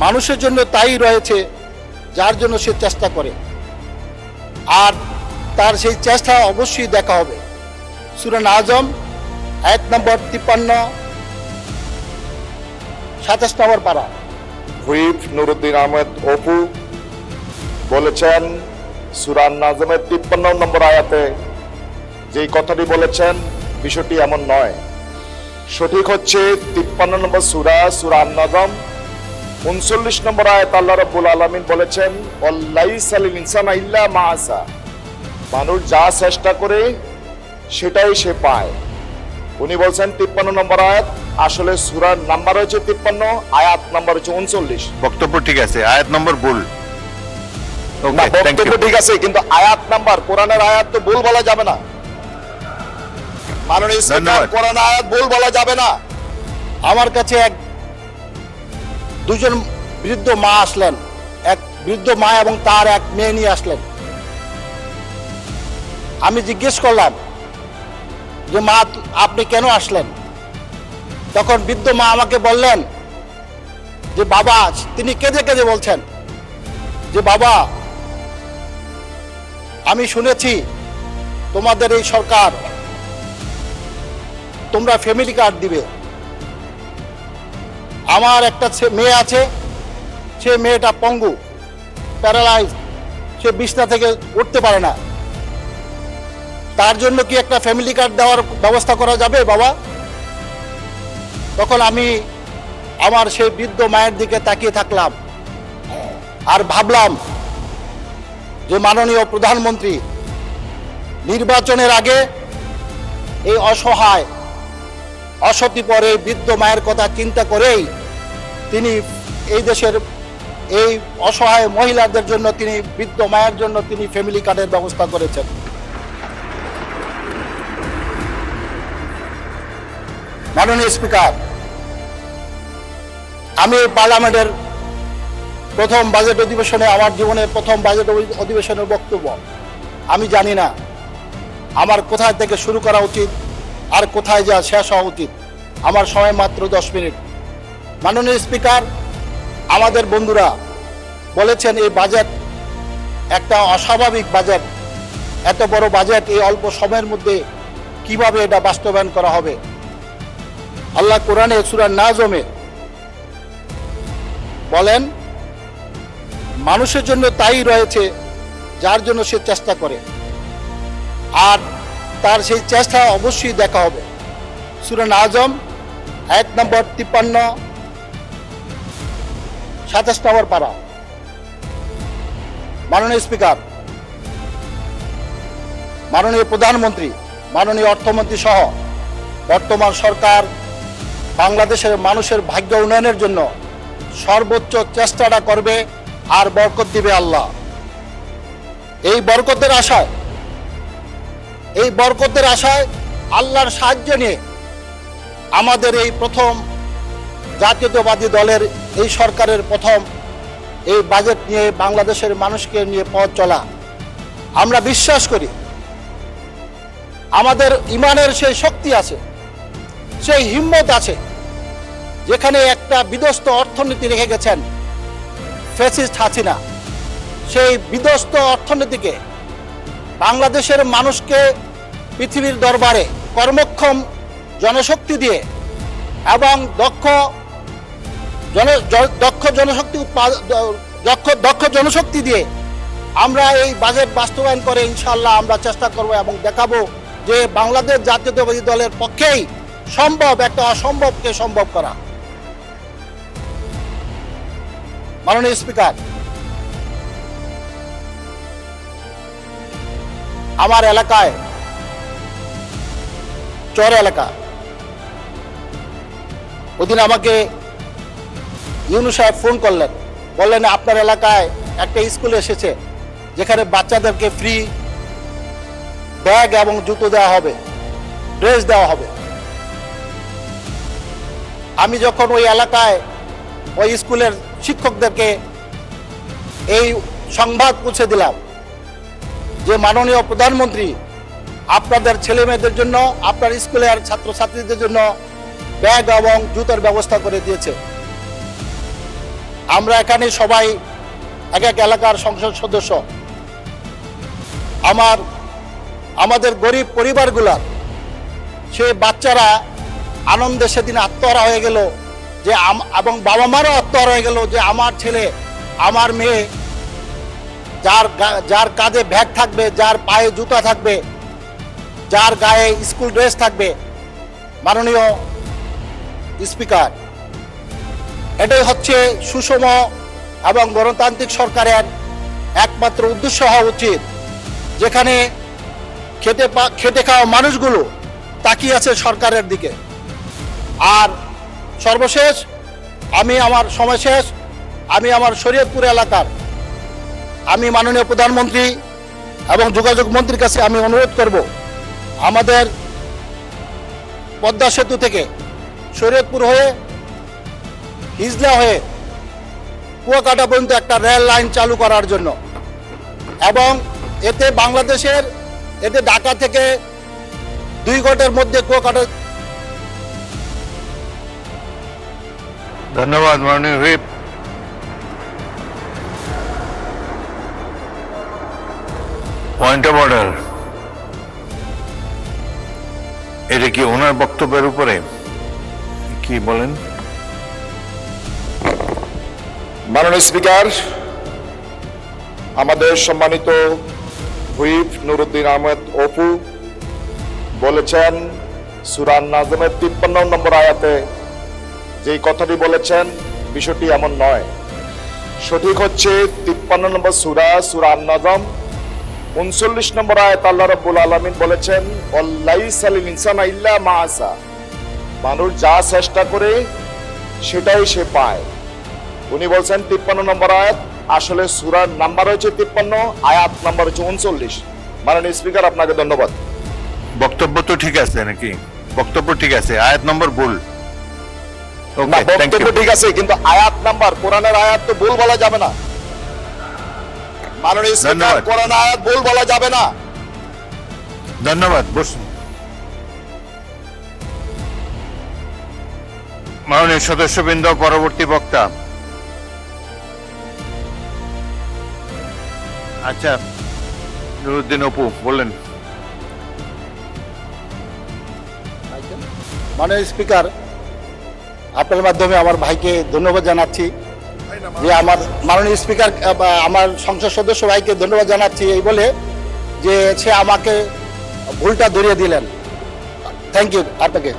মানুষের জন্য তাই রয়েছে যার জন্য সে চেষ্টা করে, আর তার সেই চেষ্টা অবশ্যই দেখা হবে। সূরা আজম আয়াত নম্বর 53, 27 নম্বর পারা। হুইপ নুরুদ্দিন আহমেদ অপু বলেছেন সূরা নাজমের 53 নম্বর আয়াতে যেই কথাটি বলেছেন বিষয়টি এমন নয়। সঠিক হচ্ছে 53 নম্বর সূরা নাজম 39 নম্বর আয়াত। আল্লাহ রাব্বুল আলামিন বলেছেন ওয়াল্লাইসা লিল ইনসানি ইল্লা মা আসা, মানুষ যা চেষ্টা করে সেটাই সে পায়। উনি বলছেন 53 নম্বর আয়াত, আসলে সূরার নাম্বার হচ্ছে 53, আয়াত নাম্বার হচ্ছে 39। বক্তব্য ঠিক আছে, আয়াত নম্বর ভুল। না, বক্তব্য ঠিক আছে, কিন্তু আয়াত নাম্বার, কোরআনের আয়াত তো ভুল বলা যাবে না। মাননীয় স্পিকার, কোরআনের আয়াত ভুল বলা যাবে না। আমার কাছে দুজন বৃদ্ধ মা আসলেন, এক বৃদ্ধ মা এবং তার এক মেয়ে নিয়ে আসলেন। আমি জিজ্ঞেস করলাম যে মা আপনি কেন আসলেন? তখন বৃদ্ধ মা আমাকে বললেন যে বাবা, তিনি কেঁদে কেঁদে বলছেন যে বাবা, আমি শুনেছি তোমাদের এই সরকার তোমরা ফ্যামিলি কার্ড দিবে। আমার একটা মেয়ে আছে, সে মেয়েটা পঙ্গু, প্যারালাইজ, সে বিছনা থেকে উঠতে পারে না। তার জন্য কি একটা ফ্যামিলি কার্ড দেওয়ার ব্যবস্থা করা যাবে বাবা? তখন আমি আমার সেই বৃদ্ধ মায়ের দিকে তাকিয়ে থাকলাম আর ভাবলাম যে মাননীয় প্রধানমন্ত্রী নির্বাচনের আগে এই অসহায় অসতিপর এই বৃদ্ধ মায়ের কথা চিন্তা করেই তিনি এই দেশের এই অসহায় মহিলাদের জন্য, তিনি বৃদ্ধ মায়ের জন্য তিনি ফ্যামিলি কার্ডের ব্যবস্থা করেছেন। মাননীয় স্পিকার, আমি পার্লামেন্টের প্রথম বাজেট অধিবেশনে, আমার জীবনের প্রথম বাজেট অধিবেশনের বক্তব্য, আমি জানি না আমার কোথায় থেকে শুরু করা উচিত আর কোথায় যা শেষ হওয়া উচিত। আমার সময় মাত্র 10 মিনিট। মাননীয় স্পিকার, আমাদের বন্ধুরা বলেছেন এই বাজেট একটা অস্বাভাবিক বাজেট, এত বড় বাজেট এই অল্প সময়ের মধ্যে কিভাবে এটা বাস্তবায়ন করা হবে। আল্লাহ কোরআনে সূরা নাজমে বলেন মানুষের জন্য তাই রয়েছে যার জন্য সে চেষ্টা করে, আর তার সেই চেষ্টা অবশ্যই দেখা হবে। সূরা আজম আয়াত নম্বর 53, 27 নম্বর পারা। মাননীয় স্পিকার, মাননীয় প্রধানমন্ত্রী, মাননীয় অর্থমন্ত্রী সহ বর্তমান সরকার বাংলাদেশের মানুষের ভাগ্য উন্নয়নের জন্য সর্বোচ্চ চেষ্টাটা করবে আর বরকত দিবে আল্লাহ। এই বরকতের আশায় আল্লাহর সাহায্য নিয়ে আমাদের এই প্রথম জাতীয়তাবাদী দলের এই সরকারের প্রথম এই বাজেট নিয়ে বাংলাদেশের মানুষকে নিয়ে পথ চলা। আমরা বিশ্বাস করি আমাদের ইমানের সেই শক্তি আছে, সেই হিম্মত আছে, যেখানে একটা বিধ্বস্ত অর্থনীতি রেখে গেছেন ফ্যাসিস্ট হাসিনা, সেই বিধ্বস্ত অর্থনীতিকে বাংলাদেশের মানুষকে পৃথিবীর দরবারে কর্মক্ষম জনশক্তি দিয়ে এবং দক্ষ জনশক্তি দিয়ে আমরা এই বাজেট বাস্তবায়ন করে ইনশাআল্লাহ আমরা চেষ্টা করব এবং দেখাবো যে বাংলাদেশ জাতীয়তাবাদী দলের পক্ষেই সম্ভব একটা অসম্ভবকে সম্ভব করা। মাননীয় স্পিকার, আমার এলাকায় চর এলাকা, ওদিন আমাকে ইউনূস সাহেব ফোন করলেন, বললেন আপনার এলাকায় একটা স্কুল এসেছে যেখানে বাচ্চাদেরকে ফ্রি ব্যাগ এবং জুতো দেওয়া হবে, ড্রেস দেওয়া হবে। আমি যখন ওই এলাকায় ওই স্কুলের শিক্ষকদেরকে এই সংবাদ পৌঁছে দিলাম যে মাননীয় প্রধানমন্ত্রী আপনাদের ছেলে মেয়েদের জন্য, আপনার স্কুলের ছাত্রছাত্রীদের জন্য ব্যাগ এবং জুতোর ব্যবস্থা করে দিয়েছে, আমরা এখানে সবাই এক এক এলাকার সংসদ সদস্য। আমাদের গরিব পরিবারগুলার সে বাচ্চারা আনন্দে সেদিন আত্মহারা হয়ে গেল, যে এবং বাবা মারও আত্মহারা হয়ে গেল যে আমার ছেলে আমার মেয়ে যার কাঁধে ব্যাগ থাকবে, যার পায়ে জুতা থাকবে, যার গায়ে স্কুল ড্রেস থাকবে। মাননীয় স্পিকার, এটাই হচ্ছে সুষম এবং গণতান্ত্রিক সরকারের একমাত্র উদ্দেশ্য হওয়া উচিত, যেখানে খেটে খাওয়া মানুষগুলো তাকিয়ে আছে সরকারের দিকে। আর সর্বশেষ আমি আমার শরীয়তপুর এলাকার মাননীয় প্রধানমন্ত্রী এবং যোগাযোগ মন্ত্রীর কাছে আমি অনুরোধ করব, আমাদের পদ্মা সেতু থেকে শরীয়তপুর হয়ে হিজলা হয়ে কুয়াকাটা পর্যন্ত একটা রেল লাইন চালু করার জন্য, এবং এতে ঢাকা থেকে 2 ঘন্টার মধ্যে কুয়াকাটা। ধন্যবাদ মাননীয় হুইপ। পয়েন্ট অফ অর্ডার, এটা কি ওনার বক্তব্যের উপরে কি বলেন? মাননীয় স্পিকার, আমাদের সম্মানিত হুইপ নুরুদ্দিন আহমেদ অপু বলেছেন সূরা নাজমের 53 নম্বর আয়াতে যেই কথাটি বলেছেন বিষয়টি এমন নয়। সঠিক হচ্ছে 53 নম্বর সূরা নাজম 39 নম্বর আয়াত। আল্লাহ রাব্বুল আলামিন বলেছেন ওয়াল্লাইসা লিল ইনসানা ইল্লা মা আসা, মানুষ যা চেষ্টা করে সেটাই সে পায়। উনি বলছেন 53 নম্বর আয়াত, আসলে সূরার নাম্বার হচ্ছে 53, আয়াত নাম্বার হচ্ছে 39। মাননীয় স্পিকার, আপনাকে ধন্যবাদ। বক্তব্য তো ঠিক আছে নাকি? বক্তব্য ঠিক আছে, আয়াত নম্বর ভুল। না, বক্তব্য ঠিক আছে, কিন্তু আয়াত নাম্বার, কোরআনের আয়াত তো ভুল বলা যাবে না। মাননীয় স্পিকার, ধন্যবাদ। কোরআন আয়াত ভুল বলা যাবে না। ধন্যবাদ, বসুন। মাননীয় সদস্যবৃন্দ, পরবর্তী বক্তা। আচ্ছা, নুরুদ্দিন অপু বললেন। মাননীয় স্পিকার, আপনার মাধ্যমে আমার ভাইকে ধন্যবাদ জানাচ্ছি, যে মাননীয় স্পিকার আমার সংসদ সদস্য ভাইকে ধন্যবাদ জানাচ্ছি এই বলে যে সে আমাকে ভুলটা ধরিয়ে দিলেন। থ্যাংক ইউ আপনাকে।